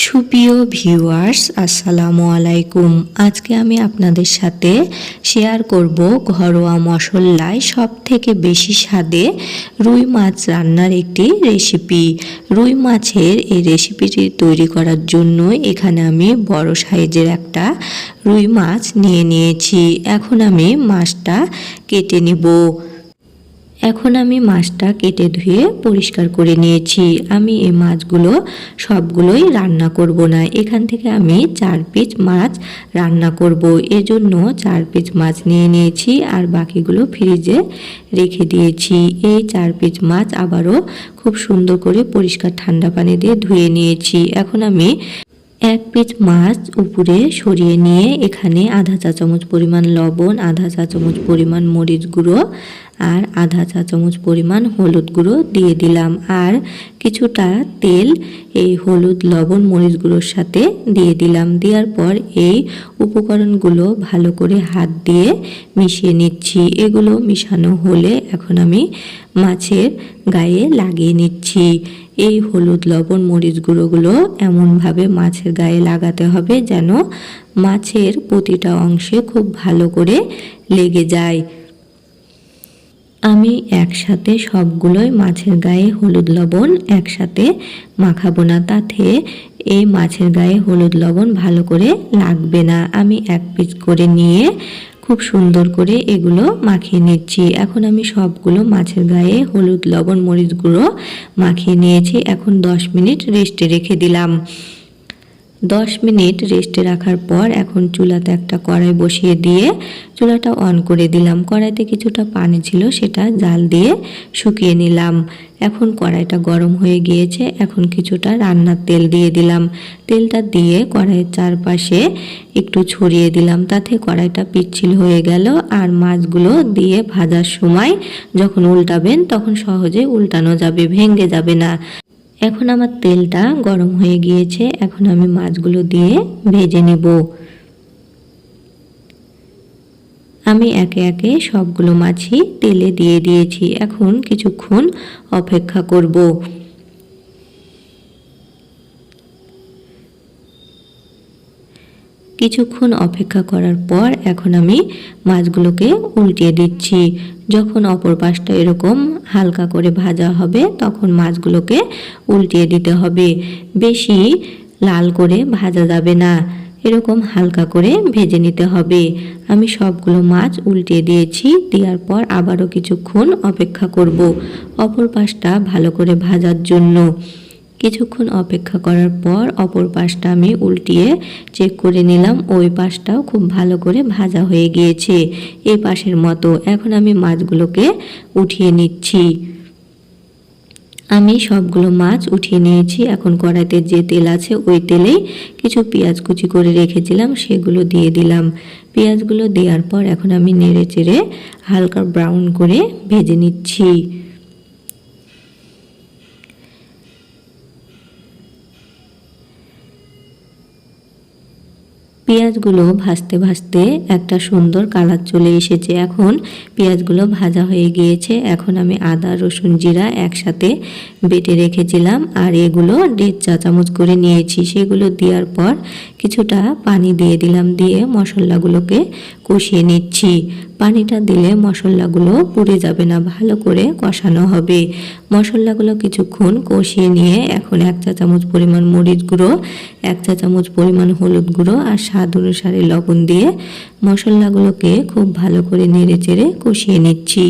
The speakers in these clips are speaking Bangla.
সুপ্রিয় ভিউয়ার্স, আসসালামু আলাইকুম। আজকে আমি আপনাদের সাথে শেয়ার করব ঘরোয়া মশলায় সবথেকে বেশি স্বাদে রুই মাছ রান্নার একটি রেসিপি। রুই মাছের এই রেসিপিটি তৈরি করার জন্য এখানে আমি বড় সাইজের একটা রুই মাছ নিয়েছি। এখন আমি মাছটা কেটে নিব। এখন আমি মাছটা কেটে ধুয়ে পরিষ্কার করে নিয়েছি। আমি এই মাছগুলো সবগুলোই রান্না করব না, এখান থেকে আমি 4 পিস মাছ রান্না করব। এজন্য 4 পিস মাছ নিয়েছি আর বাকিগুলো ফ্রিজে রেখে দিয়েছি। এই 4 পিস মাছ আবারও খুব সুন্দর করে পরিষ্কার ঠান্ডা পানি দিয়ে ধুয়ে নিয়েছি। এখন আমি 1 পিস মাছ উপরে সরিয়ে নিয়ে এখানে আধা চা চামচ পরিমাণ লবণ, আধা চা চামচ পরিমাণ মরিচ গুঁড়ো আর আধা চা চামচ পরিমাণ হলুদ গুঁড়ো দিয়ে দিলাম। আর কিছুটা তেল এই হলুদ, লবণ, মরিচ গুঁড়োর সাথে দিয়ে দিলাম। দেওয়ার পর এই উপকরণগুলো ভালো করে হাত দিয়ে মিশিয়ে নিচ্ছি। এগুলো মিশানো হলে এখন আমি মাছের গায়ে লাগিয়ে নিচ্ছি। এই হলুদ, লবণ, মরিচ গুঁড়োগুলো এমনভাবে মাছের গায়ে লাগাতে হবে যেন মাছের প্রতিটা অংশে খুব ভালো করে লেগে যায়। আমি একসাথে সবগুলোই মাছের গায়ে হলুদ লবণ একসাথে মাখাবো না, তাতে এই মাছের গায়ে হলুদ লবণ ভালো করে লাগবে না। আমি 1 পিস করে নিয়ে খুব সুন্দর করে এগুলো মাখিয়ে নিচ্ছি। এখন আমি সবগুলো মাছের গায়ে হলুদ, লবণ, মরিচ গুঁড়ো মাখিয়ে নিয়েছি। এখন 10 মিনিট রেস্টে রেখে দিলাম। 10 মিনিট রেস্টে রাখার পর এখন চুলাতে একটা কড়াই বসিয়ে দিয়ে চুলাটা অন করে দিলাম। কড়াইতে কিছুটা পানি ছিল, সেটা জাল দিয়ে শুকিয়ে নিলাম। এখন কড়াইটা গরম হয়ে গিয়েছে। এখন কিছুটা রান্নার তেল দিয়ে দিলাম। তেলটা দিয়ে কড়াইয়ের চারপাশে একটু ছড়িয়ে দিলাম, তাতে কড়াইটা পিচ্ছিল হয়ে গেল। আর মাছগুলো দিয়ে ভাজার সময় যখন উল্টাবেন তখন সহজে উল্টানো যাবে, ভেঙে যাবে না। এখন আমার তেলটা গরম হয়ে গিয়েছে। এখন আমি মাছগুলো দিয়ে ভেজে নেব। আমি একে একে সবগুলো মাছই তেলে দিয়ে দিয়েছি। এখন কিছুক্ষণ অপেক্ষা করব। কিছুক্ষণ অপেক্ষা করার পর এখন আমি মাছগুলোকে উল্টিয়ে দিচ্ছি। যখন অপর পাশটা এরকম হালকা করে ভাজা হবে তখন মাছগুলোকে উল্টিয়ে দিতে হবে। বেশি লাল করে ভাজা যাবে না, এরকম হালকা করে ভেজে নিতে হবে। আমি সবগুলো মাছ উল্টিয়ে দিয়েছি। দেওয়ার পর আবারও কিছুক্ষণ অপেক্ষা করব অপর পাশটা ভালো করে ভাজার জন্য। কিছুক্ষণ অপেক্ষা করার পর অপর পাশটা আমি উল্টিয়ে চেক করে নিলাম। ওই পাশটাও খুব ভালো করে ভাজা হয়ে গিয়েছে এই পাশের মতো। এখন আমি মাছগুলোকে উঠিয়ে নিচ্ছি। আমি সবগুলো মাছ উঠিয়ে নিয়েছি। এখন কড়াইতে যে তেল আছে ওই তেলেই কিছু পেঁয়াজ কুচি করে রেখেছিলাম সেগুলো দিয়ে দিলাম। পেঁয়াজগুলো দেওয়ার পর এখন আমি নেড়ে চেড়ে হালকা ব্রাউন করে ভেজে নিচ্ছি। পেঁয়াজগুলো ভাজতে ভাজতে একটা সুন্দর কালার চলে এসেছে। এখন পেঁয়াজগুলো ভাজা হয়ে গিয়েছে। এখন আমি আদা, রসুন, জিরা একসাথে বেটে রেখেছিলাম আর এগুলো 1.5 চা চামচ করে নিয়েছি। সেগুলো দেওয়ার পর কিছুটা পানি দিয়ে দিলাম। দিয়ে মশলাগুলোকে কষিয়ে নিচ্ছি। পানিটা দিলে মশলাগুলো পুড়ে যাবে না, ভালো করে কষানো হবে। মশলাগুলো কিছুক্ষণ কষিয়ে নিয়ে এখন 1 চা চামচ পরিমাণ মরিচ গুঁড়ো, 1 চা চামচ পরিমাণ হলুদ গুঁড়ো আর স্বাদ অনুসারে লবণ দিয়ে মশলাগুলোকে খুব ভালো করে নেড়ে চেড়ে কষিয়ে নিচ্ছি।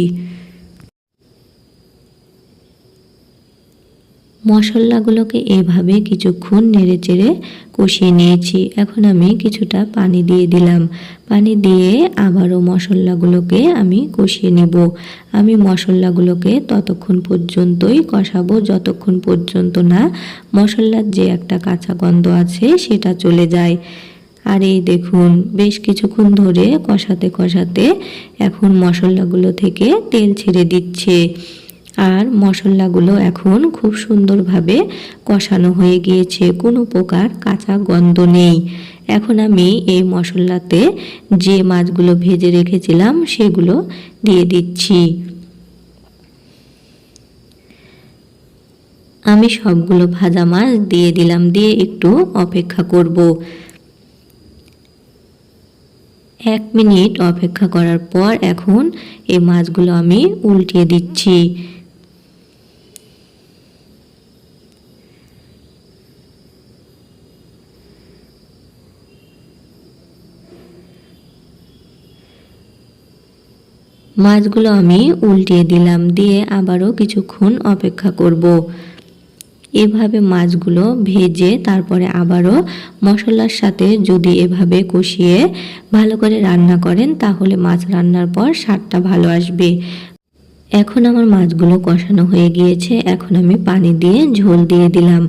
মশলাগুলোকে এভাবে কিছুক্ষণ নেড়ে চেড়ে কষিয়ে নিয়েছি। এখন আমি কিছুটা পানি দিয়ে দিলাম। পানি দিয়ে আবারও মশলাগুলোকে আমি কষিয়ে নেব। আমি মশলাগুলোকে ততক্ষণ পর্যন্তই কষাবো যতক্ষণ পর্যন্ত না মশলার যে একটা কাঁচা গন্ধ আছে সেটা চলে যায়। আর এই দেখুন, বেশ কিছুক্ষণ ধরে কষাতে কষাতে এখন মশলাগুলো থেকে তেল ছেড়ে দিচ্ছে আর মশলাগুলো এখন খুব সুন্দরভাবে কষানো হয়ে গিয়েছে, কোনো প্রকার কাঁচা গন্ধ নেই। এখন আমি এই মশলাতে যে মাছগুলো ভেজে রেখেছিলাম সেগুলো দিয়ে দিচ্ছি। আমি সবগুলো ভাজা মাছ দিয়ে দিলাম, দিয়ে একটু অপেক্ষা করব। 1 মিনিট অপেক্ষা করার পর এখন এই মাছগুলো আমি উল্টিয়ে দিচ্ছি। মাছগুলো আমি উল্টিয়ে দিলাম, দিয়ে আবারও কিছুক্ষণ অপেক্ষা করব। এভাবে মাছগুলো ভেজে তারপরে আবারও মশলার সাথে যদি এভাবে কষিয়ে ভালো করে রান্না করেন তাহলে মাছ রান্নার পর স্বাদটা ভালো আসবে। এখন আমার মাছগুলো কষানো হয়ে গিয়েছে, এখন আমি পানি দিয়ে ঝোল দিয়ে দিলাম।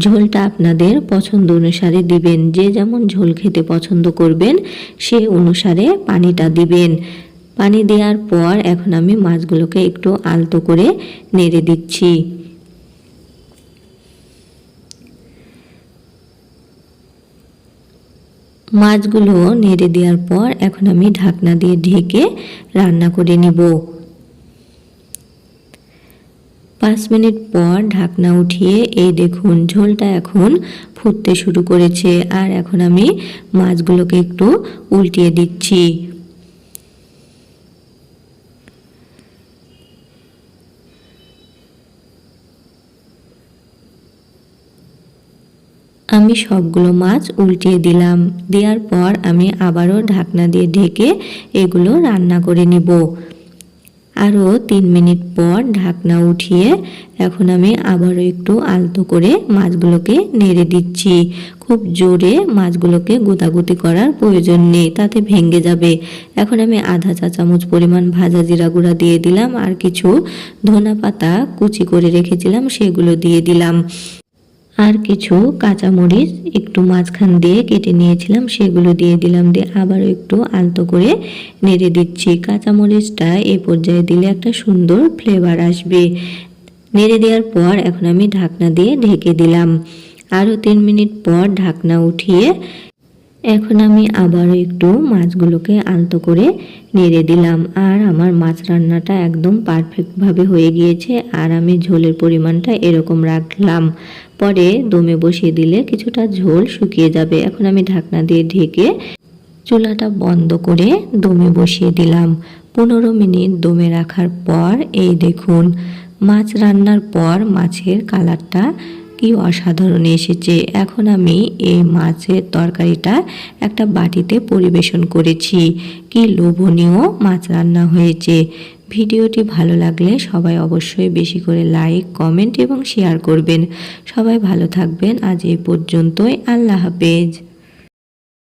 ঝোলটা আপনাদের পছন্দ অনুসারে দিবেন, যে যেমন ঝোল খেতে পছন্দ করবেন সে অনুসারে পানিটা দিবেন। পানি দেওয়ার পর এখন আমি মাছগুলোকে একটু আলতো করে নেড়ে দিচ্ছি। মাছগুলো নেড়ে দেওয়ার পর এখন আমি ঢাকনা দিয়ে ঢেকে রান্না করে নিব। 5 মিনিট পর ঢাকনা উঠিয়ে এই দেখুন ঝোলটা এখন ফুটতে শুরু করেছে। আর এখন আমি মাছগুলোকে একটু উল্টিয়ে দিচ্ছি। আমি সবগুলো মাছ উল্টিয়ে দিলাম, দেওয়ার পর আমি আবারও ঢাকনা দিয়ে ঢেকে এগুলো রান্না করে নিব। আরও 3 মিনিট পর ঢাকনা উঠিয়ে এখন আমি আবারও একটু আলতো করে মাছগুলোকে নেড়ে দিচ্ছি। খুব জোরে মাছগুলোকে গোতাগুতি করার প্রয়োজন নেই, তাতে ভেঙে যাবে। এখন আমি আধা চা চামচ পরিমাণ ভাজা জিরা গুঁড়া দিয়ে দিলাম, আর কিছু ধনা পাতা কুচি করে রেখেছিলাম সেগুলো দিয়ে দিলাম। আর কিছু কাঁচামরিচ একটু মাঝখান দিয়ে কেটে নিয়েছিলাম সেগুলো দিয়ে দিলাম, দিয়ে আবারও একটু আলতো করে নেড়ে দিচ্ছি। কাঁচামরিচটা এই পর্যায়ে দিলে একটা সুন্দর ফ্লেভার আসবে। নেড়ে দেওয়ার পর এখন আমি ঢাকনা দিয়ে ঢেকে দিলাম। আরও 3 মিনিট পর ঢাকনা উঠিয়ে এখন আমি আবারও একটু মাছগুলোকে আলতো করে নেড়ে দিলাম। আর আমার মাছ রান্নাটা একদম পারফেক্টভাবে হয়ে গিয়েছে। আর আমি ঝোলের পরিমাণটা এরকম রাখলাম, পরে দমে বসিয়ে দিলে কিছুটা ঝোল শুকিয়ে যাবে। এখন আমি ঢাকনা দিয়ে ঢেকে চুলাটা বন্ধ করে দমে বসিয়ে দিলাম। 15 মিনিট দমে রাখার পর এই দেখুন মাছ রান্নার পর মাছের কালারটা কি অসাধারণ এসেছে। এখন আমি এই মাছের তরকারিটা একটা বাটিতে পরিবেশন করেছি। কি লোভনীয় মাছ রান্না হয়েছে। ভিডিওটি ভালো লাগলে সবাই অবশ্যই বেশি করে লাইক, কমেন্ট এবং শেয়ার করবেন। সবাই ভালো থাকবেন। আজ এই পর্যন্তই। আল্লাহ হাফেজ।